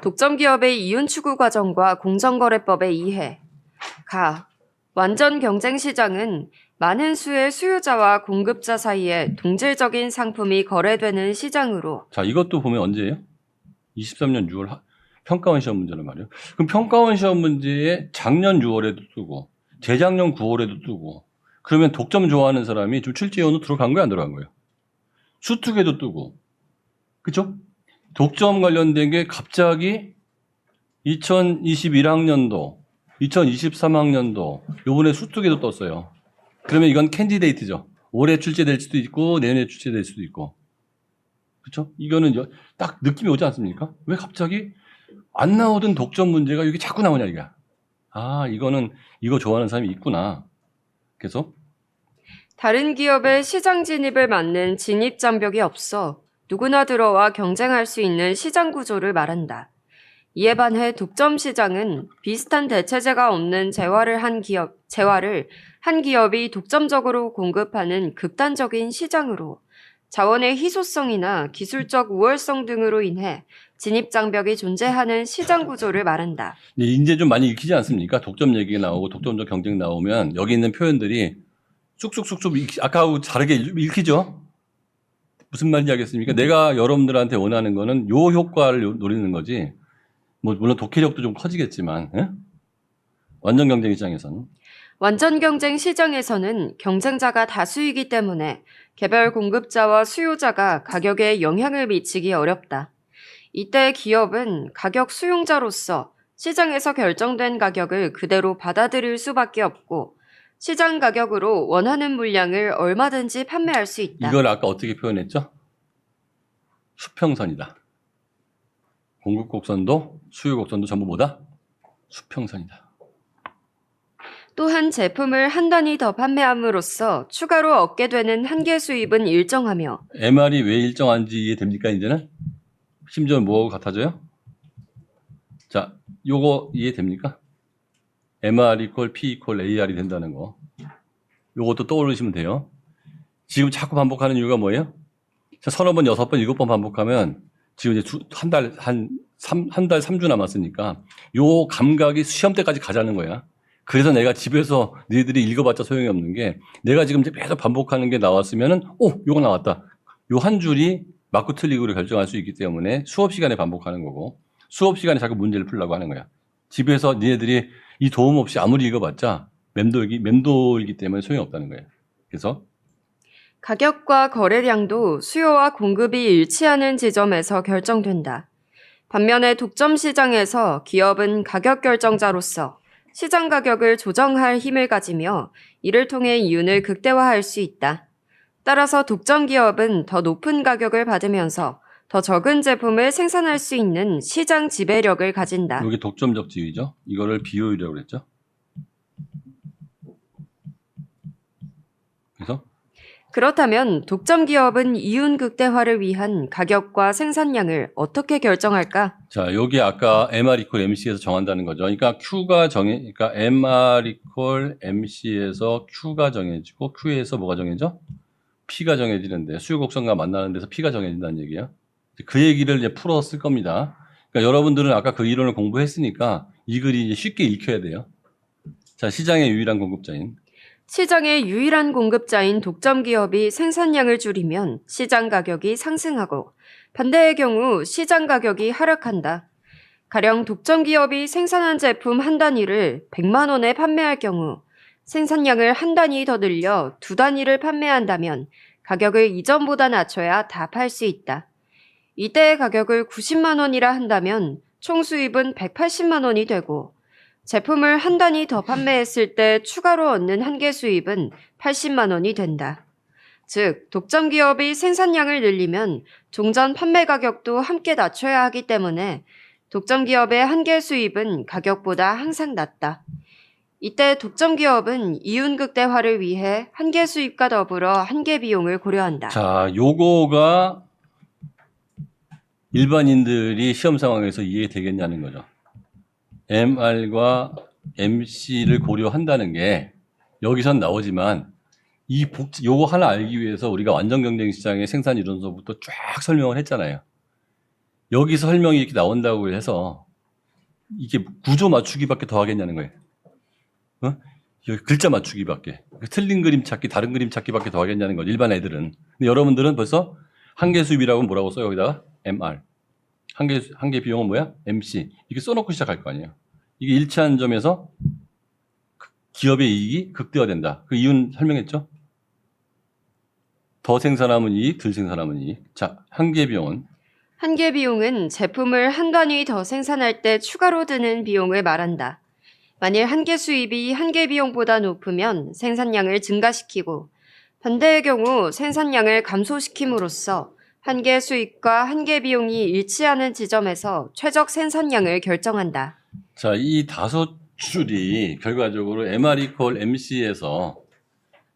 독점기업의 이윤 추구 과정과 공정거래법의 이해. 가. 완전 경쟁 시장은 많은 수의 수요자와 공급자 사이에 동질적인 상품이 거래되는 시장으로. 자, 이것도 보면 언제예요? 23년 6월 평가원 시험 문제란 말이에요. 그럼 평가원 시험 문제에 작년 6월에도 뜨고 재작년 9월에도 뜨고 그러면 독점 좋아하는 사람이 좀 출제위원으로 들어간 거야, 안 들어간 거예요? 수특에도 뜨고. 그쵸? 독점 관련된 게 갑자기 2021학년도, 2023학년도, 요번에 수특에도 떴어요. 그러면 이건 캔디데이트죠. 올해 출제될 수도 있고, 내년에 출제될 수도 있고. 그쵸? 이거는 딱 느낌이 오지 않습니까? 왜 갑자기 안 나오던 독점 문제가 이게 자꾸 나오냐, 이게. 아, 이거 좋아하는 사람이 있구나. 그래서 다른 기업의 시장 진입을 막는 진입 장벽이 없어 누구나 들어와 경쟁할 수 있는 시장 구조를 말한다. 이에 반해 독점 시장은 비슷한 대체제가 없는 재화를 한 기업이 독점적으로 공급하는 극단적인 시장으로 자원의 희소성이나 기술적 우월성 등으로 인해 진입 장벽이 존재하는 시장 구조를 말한다. 이제 좀 많이 읽히지 않습니까? 독점 얘기가 나오고 독점적 경쟁 나오면 여기 있는 표현들이 쑥쑥쑥쑥 아까하고 다르게 읽히죠? 무슨 말인지 알겠습니까? 내가 여러분들한테 원하는 거는 요 효과를 노리는 거지. 뭐 물론 독해력도 좀 커지겠지만 완전 경쟁 시장에서는. 완전 경쟁 시장에서는 경쟁자가 다수이기 때문에 개별 공급자와 수요자가 가격에 영향을 미치기 어렵다. 이때 기업은 가격 수용자로서 시장에서 결정된 가격을 그대로 받아들일 수밖에 없고 시장 가격으로 원하는 물량을 얼마든지 판매할 수 있다. 이걸 아까 어떻게 표현했죠? 수평선이다. 공급 곡선도 수요 곡선도 전부 뭐다? 수평선이다. 또한 제품을 한 단위 더 판매함으로써 추가로 얻게 되는 한계 수입은 일정하며 MR이 왜 일정한지 이해됩니까, 이제는? 심지어 뭐하고 같아져요? 자, 요거 이해됩니까? MR equal P equal AR이 된다는 거. 요것도 떠올리시면 돼요. 지금 자꾸 반복하는 이유가 뭐예요? 자, 서너 번, 6번, 7번 반복하면 지금 이제 한 달 3주 남았으니까 요 감각이 시험 때까지 가자는 거야. 그래서 내가 집에서 너희들이 읽어봤자 소용이 없는 게 내가 지금 계속 반복하는 게 나왔으면은 요거 나왔다. 요 한 줄이 맞고 틀리고를 결정할 수 있기 때문에 수업 시간에 반복하는 거고 수업 시간에 자꾸 문제를 풀려고 하는 거야. 집에서 니네들이 이 도움 없이 아무리 읽어봤자 맴돌기 때문에 소용이 없다는 거예요. 그래서 가격과 거래량도 수요와 공급이 일치하는 지점에서 결정된다. 반면에 독점 시장에서 기업은 가격 결정자로서 시장 가격을 조정할 힘을 가지며 이를 통해 이윤을 극대화할 수 있다. 따라서 독점 기업은 더 높은 가격을 받으면서 더 적은 제품을 생산할 수 있는 시장 지배력을 가진다. 여기 독점적 지위죠. 이거를 비효율이라고 그랬죠. 그래서 그렇다면 독점 기업은 이윤 극대화를 위한 가격과 생산량을 어떻게 결정할까? 자, 여기 아까 MR equal MC에서 정한다는 거죠. 그러니까 그러니까 MR equal MC에서 Q가 정해지고 Q에서 뭐가 정해져? P가 정해지는데 수요 곡선과 만나는 데서 P가 정해진다는 얘기예요. 그 얘기를 이제 풀어 쓸 겁니다. 그러니까 여러분들은 아까 그 이론을 공부했으니까 이 글이 이제 쉽게 읽혀야 돼요. 자, 시장의 유일한 공급자인 시장의 유일한 공급자인 독점 기업이 생산량을 줄이면 시장 가격이 상승하고 반대의 경우 시장 가격이 하락한다. 가령 독점 기업이 생산한 제품 한 단위를 100만 원에 판매할 경우 생산량을 한 단위 더 늘려 두 단위를 판매한다면 가격을 이전보다 낮춰야 다 팔 수 있다. 이때의 가격을 90만 원이라 한다면 총 수입은 180만 원이 되고 제품을 한 단위 더 판매했을 때 추가로 얻는 한계 수입은 80만 원이 된다. 즉, 독점 기업이 생산량을 늘리면 종전 판매 가격도 함께 낮춰야 하기 때문에 독점 기업의 한계 수입은 가격보다 항상 낮다. 이때 독점 기업은 이윤 극대화를 위해 한계 수입과 더불어 한계 비용을 고려한다. 자, 요거가 일반인들이 시험 상황에서 이해되겠냐는 거죠. MR과 MC를 고려한다는 게 여기선 나오지만 요거 하나 알기 위해서 우리가 완전 경쟁 시장의 생산 이론서부터 쫙 설명을 했잖아요. 여기서 설명이 이렇게 나온다고 해서 이게 구조 맞추기밖에 더 하겠냐는 거예요. 어? 여기 글자 맞추기밖에. 틀린 그림 찾기, 다른 그림 찾기밖에 더 하겠냐는 거죠. 일반 애들은. 근데 여러분들은 벌써 한계 수입이라고 뭐라고 써요? 여기다가 MR. 한계 비용은 뭐야? MC. 이렇게 써놓고 시작할 거 아니에요. 이게 일치한 점에서 기업의 이익이 극대화된다. 그 이유는 설명했죠? 더 생산하면 이익, 덜 생산하면 이익. 자, 한계 비용은 한계 비용은 제품을 한 단위 더 생산할 때 추가로 드는 비용을 말한다. 만일 한계 수입이 한계 비용보다 높으면 생산량을 증가시키고 반대의 경우 생산량을 감소시킴으로써 한계 수입과 한계 비용이 일치하는 지점에서 최적 생산량을 결정한다. 자, 이 다섯 줄이 결과적으로 MR 이퀄 MC에서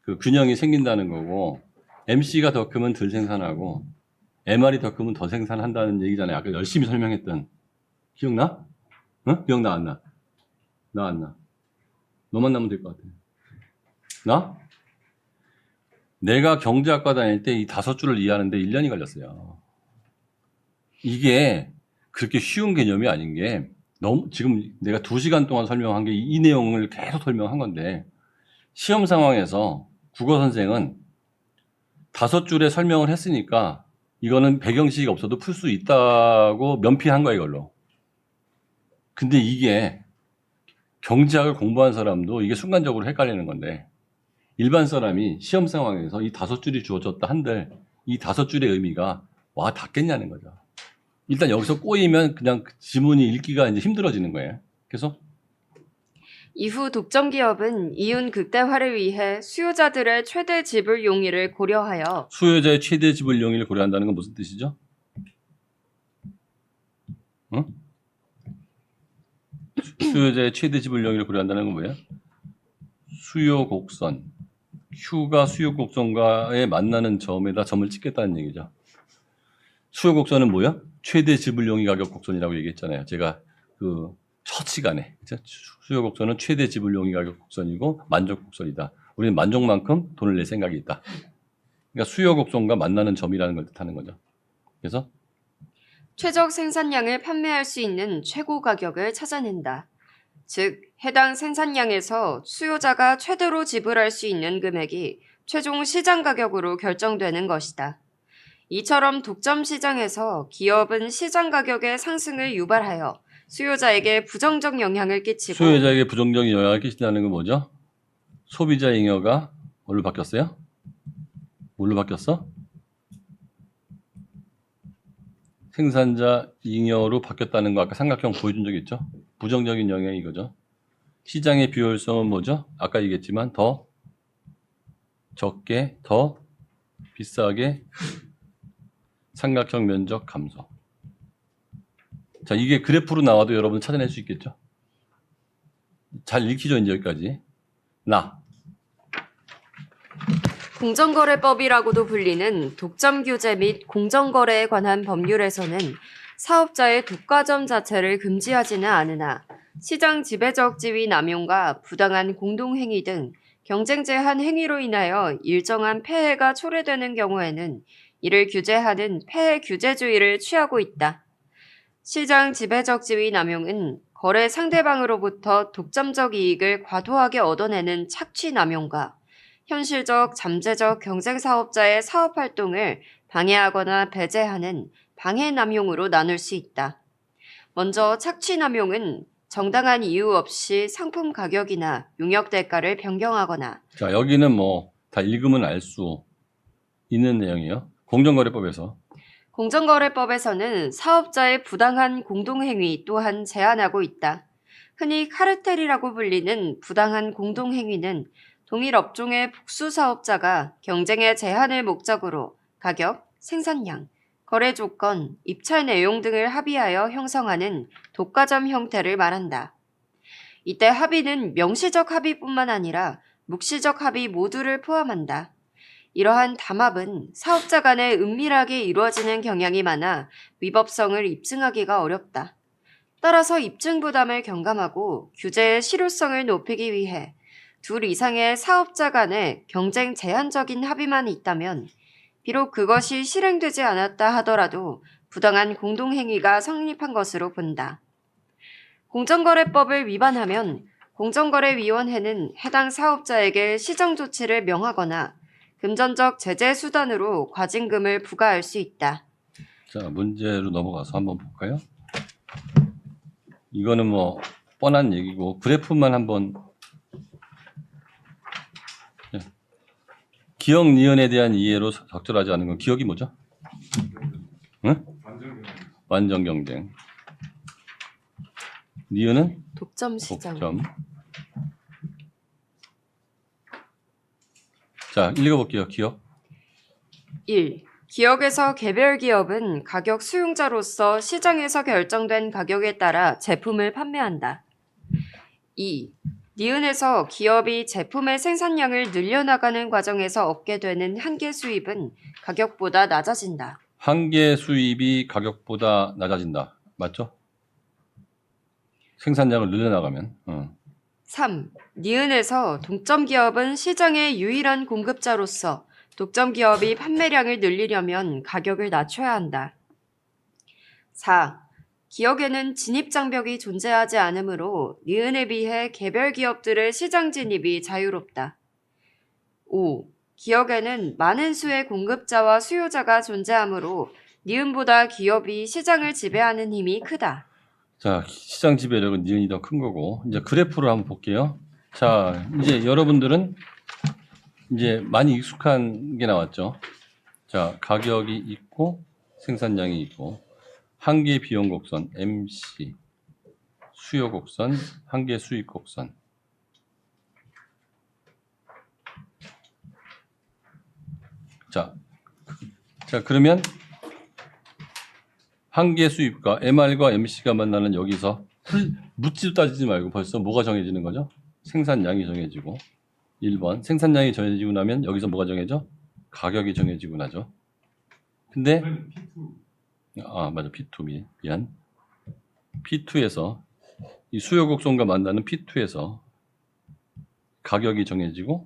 그 균형이 생긴다는 거고 MC가 더 크면 덜 생산하고 MR이 더 크면 더 생산한다는 얘기잖아요. 아까 열심히 설명했던. 기억나? 응? 기억나 안 나? 나 안 나? 너만 나면 될 것 같아. 나? 내가 경제학과 다닐 때 이 다섯 줄을 이해하는데 1년이 걸렸어요. 이게 그렇게 쉬운 개념이 아닌 게 너무 지금 내가 2시간 동안 설명한 게 이 내용을 계속 설명한 건데 시험 상황에서 국어 선생은 다섯 줄에 설명을 했으니까 이거는 배경식이 없어도 풀 수 있다고 면피한 거야 이걸로. 근데 이게 경제학을 공부한 사람도 이게 순간적으로 헷갈리는 건데 일반 사람이 시험 상황에서 이 다섯 줄이 주어졌다 한들 이 다섯 줄의 의미가 와 닿겠냐는 거죠. 일단 여기서 꼬이면 그냥 지문이 읽기가 이제 힘들어지는 거예요. 그래서 이후 독점 기업은 이윤 극대화를 위해 수요자들의 최대 지불 용의를 고려하여 수요자의 최대 지불 용의를 고려한다는 건 무슨 뜻이죠? 응? 수요자의 최대 지불 용의를 고려한다는 건 뭐예요? 수요 곡선. Q가 수요 곡선과의 만나는 점에다 점을 찍겠다는 얘기죠. 수요 곡선은 뭐야? 최대 지불 용의 가격 곡선이라고 얘기했잖아요. 제가 그 첫 시간에. 그죠? 수요 곡선은 최대 지불 용의 가격 곡선이고 만족 곡선이다. 우리는 만족만큼 돈을 낼 생각이 있다. 그러니까 수요 곡선과 만나는 점이라는 걸 뜻하는 거죠. 그래서 최적 생산량을 판매할 수 있는 최고 가격을 찾아낸다. 즉, 해당 생산량에서 수요자가 최대로 지불할 수 있는 금액이 최종 시장 가격으로 결정되는 것이다. 이처럼 독점 시장에서 기업은 시장 가격의 상승을 유발하여 수요자에게 부정적 영향을 끼치고 수요자에게 부정적인 영향을 끼친다는 건 뭐죠? 소비자 잉여가 뭘로 바뀌었어요? 뭘로 바뀌었어? 생산자 잉여로 바뀌었다는 거 아까 삼각형 보여준 적 있죠? 부정적인 영향이 이거죠. 시장의 비효율성은 뭐죠? 아까 얘기했지만 더 적게, 더 비싸게 삼각형 면적 감소. 자, 이게 그래프로 나와도 여러분 찾아낼 수 있겠죠? 잘 읽히죠, 이제 여기까지. 공정거래법이라고도 불리는 독점 규제 및 공정거래에 관한 법률에서는 사업자의 독과점 자체를 금지하지는 않으나 시장 지배적 지위 남용과 부당한 공동행위 등 경쟁 제한 행위로 인하여 일정한 폐해가 초래되는 경우에는 이를 규제하는 폐해 규제주의를 취하고 있다. 시장 지배적 지위 남용은 거래 상대방으로부터 독점적 이익을 과도하게 얻어내는 착취 남용과 현실적 잠재적 경쟁 사업자의 사업 활동을 방해하거나 배제하는 방해 남용으로 나눌 수 있다. 먼저 착취 남용은 정당한 이유 없이 상품 가격이나 용역 대가를 변경하거나 자, 여기는 뭐 다 읽으면 알 수 있는 내용이에요. 공정거래법에서. 공정거래법에서는 사업자의 부당한 공동행위 또한 제한하고 있다. 흔히 카르텔이라고 불리는 부당한 공동행위는 동일 업종의 복수 사업자가 경쟁의 제한을 목적으로 가격, 생산량, 거래 조건, 입찰 내용 등을 합의하여 형성하는 독과점 형태를 말한다. 이때 합의는 명시적 합의뿐만 아니라 묵시적 합의 모두를 포함한다. 이러한 담합은 사업자 간에 은밀하게 이루어지는 경향이 많아 위법성을 입증하기가 어렵다. 따라서 입증 부담을 경감하고 규제의 실효성을 높이기 위해 둘 이상의 사업자 간에 경쟁 제한적인 합의만 있다면 비록 그것이 실행되지 않았다 하더라도 부당한 공동행위가 성립한 것으로 본다. 공정거래법을 위반하면 공정거래위원회는 해당 사업자에게 시정조치를 명하거나 금전적 제재 수단으로 과징금을 부과할 수 있다. 자, 문제로 넘어가서 한번 볼까요? 이거는 뭐 뻔한 얘기고 그래프만 한번. 기억 니은에 대한 이해로 적절하지 않은 건 기억이 뭐죠? 응? 완전 경쟁. 니은은 독점 시장. 독점. 자, 읽어볼게요. 기억. 1. 기업에서 개별 기업은 가격 수용자로서 시장에서 결정된 가격에 따라 제품을 판매한다. 2. 니은에서 기업이 제품의 생산량을 늘려나가는 과정에서 얻게 되는 한계 수입은 가격보다 낮아진다. 한계 수입이 가격보다 낮아진다. 맞죠? 생산량을 늘려나가면. 3. 니은에서 독점 기업은 시장의 유일한 공급자로서 독점 기업이 판매량을 늘리려면 가격을 낮춰야 한다. 4. 기업에는 진입 장벽이 존재하지 않으므로 니은에 비해 개별 기업들의 시장 진입이 자유롭다. 5. 기업에는 많은 수의 공급자와 수요자가 존재하므로 니은보다 기업이 시장을 지배하는 힘이 크다. 자, 시장 지배력은 니은이 더 큰 거고. 이제 그래프를 한번 볼게요. 자, 이제 여러분들은 이제 많이 익숙한 게 나왔죠. 자, 가격이 있고 생산량이 있고 한계 비용 곡선 MC, 수요 곡선, 한계 수익 곡선. 자, 그러면 한계 수입과 MR과 MC가 만나는 여기서 묻지도 따지지 말고 벌써 뭐가 정해지는 거죠? 생산량이 정해지고 1번 생산량이 정해지고 나면 여기서 뭐가 정해져? 가격이 정해지고 나죠. 근데 맞아. P2 미안. P2에서 이 수요 곡선과 만나는 P2에서 가격이 정해지고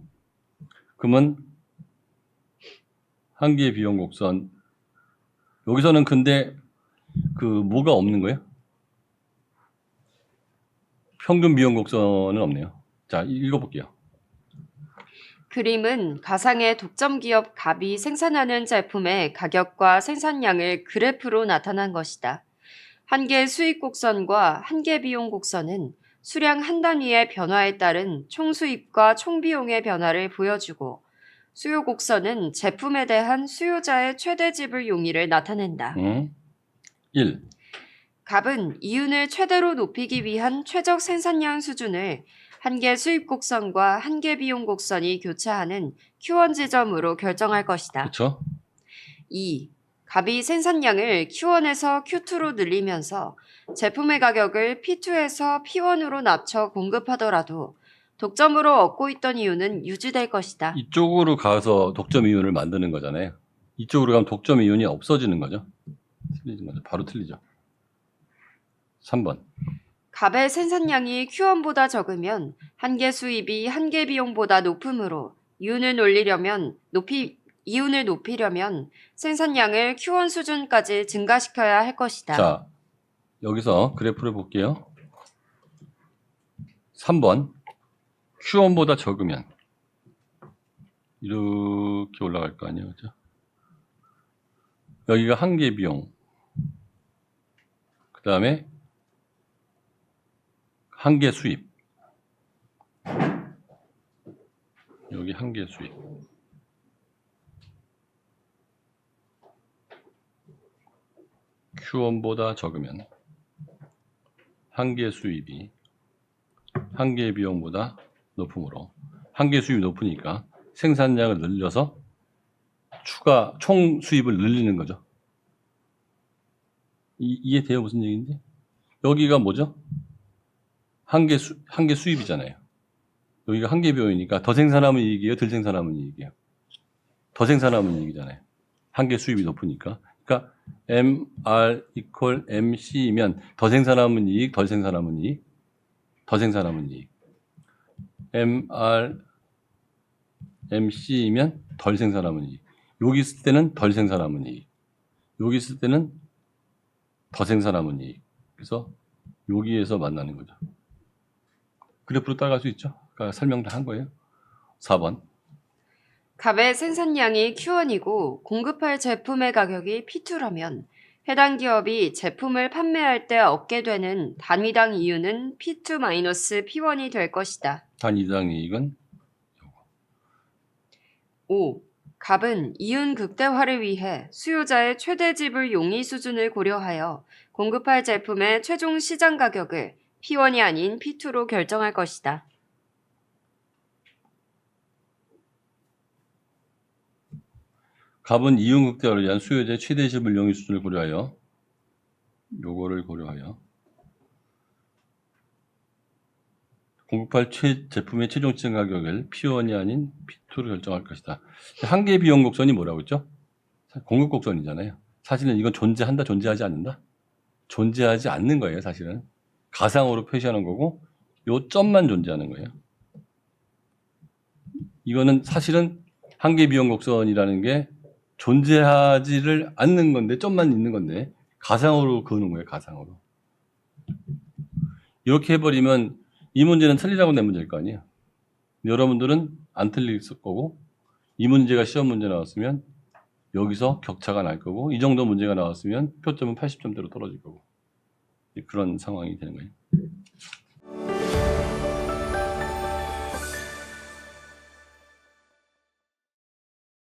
그러면 한계 비용 곡선 여기서는 근데 그 뭐가 없는 거예요? 평균 비용 곡선은 없네요. 자, 읽어볼게요. 그림은 가상의 독점 기업 갑이 생산하는 제품의 가격과 생산량을 그래프로 나타난 것이다. 한계 수익 곡선과 한계 비용 곡선은 수량 한 단위의 변화에 따른 총 수입과 총 비용의 변화를 보여주고 수요 곡선은 제품에 대한 수요자의 최대 지불 용의를 나타낸다. 1. 갑은 이윤을 최대로 높이기 위한 최적 생산량 수준을 한계 수입 곡선과 한계 비용 곡선이 교차하는 Q1 지점으로 결정할 것이다. 그렇죠? 2. 갑이 생산량을 Q1에서 Q2로 늘리면서 제품의 가격을 P2에서 P1으로 낮춰 공급하더라도 독점으로 얻고 있던 이윤은 유지될 것이다. 이쪽으로 가서 독점 이윤을 만드는 거잖아요. 이쪽으로 가면 독점 이윤이 없어지는 거죠. 틀리는 거죠. 바로 틀리죠. 3번. 갑의 생산량이 Q1보다 적으면 한계 수입이 한계 비용보다 높으므로 이윤을 높이려면 생산량을 Q1 수준까지 증가시켜야 할 것이다. 자, 여기서 그래프를 볼게요. 3번. Q1보다 적으면 이렇게 올라갈 거 아니에요. 그죠? 여기가 한계 비용. 그 다음에 한계 수입. 여기 한계 수입. Q1보다 적으면 한계 수입이 한계 비용보다 높으므로 한계 수입이 높으니까 생산량을 늘려서 추가 총 수입을 늘리는 거죠. 이해돼요? 무슨 얘기인지? 여기가 뭐죠? 한계 수입이잖아요. 여기가 한계 비용이니까 더 생산하면 이익이에요? 덜 생산하면 이익이에요? 더 생산하면 이익이잖아요. 한계 수입이 높으니까. 그러니까 MR equal MC이면 더 생산하면 이익, 덜 생산하면 이익, 더 생산하면 이익. MR MC이면 덜 생산하면 이익. 여기 있을 때는 덜 생산하면 이익. 여기 있을 때는 더 생산하면 이익. 그래서 여기에서 만나는 거죠. 그래프로 따라갈 수 있죠. 아까 설명 다 한 거예요. 4번. 갑의 생산량이 Q1이고 공급할 제품의 가격이 P2라면 해당 기업이 제품을 판매할 때 얻게 되는 단위당 이윤은 P2-P1이 될 것이다. 단위당 이익은 5. 갑은 이윤 극대화를 위해 수요자의 최대 지불 용의 수준을 고려하여 공급할 제품의 최종 시장 가격을 P1이 아닌 P2로 결정할 것이다. 갑은 이윤 극대화를 위한 수요자의 최대 지불 용의 수준을 고려하여 요거를 고려하여 공급할 제품의 최종 시장 가격을 P1이 아닌 P2로 결정할 것이다. 한계 비용 곡선이 뭐라고 했죠? 공급 곡선이잖아요. 사실은 이건 존재한다, 존재하지 않는다? 존재하지 않는 거예요, 사실은. 가상으로 표시하는 거고 요 점만 존재하는 거예요. 이거는 사실은 한계 비용 곡선이라는 게 존재하지를 않는 건데 점만 있는 건데 가상으로 그는 거예요, 가상으로. 이렇게 해버리면 이 문제는 틀리라고 낸 문제일 거 아니에요. 여러분들은 안 틀릴 거고 이 문제가 시험 문제 나왔으면 여기서 격차가 날 거고 이 정도 문제가 나왔으면 표점은 80점대로 떨어질 거고 그런 상황이 되는 거예요.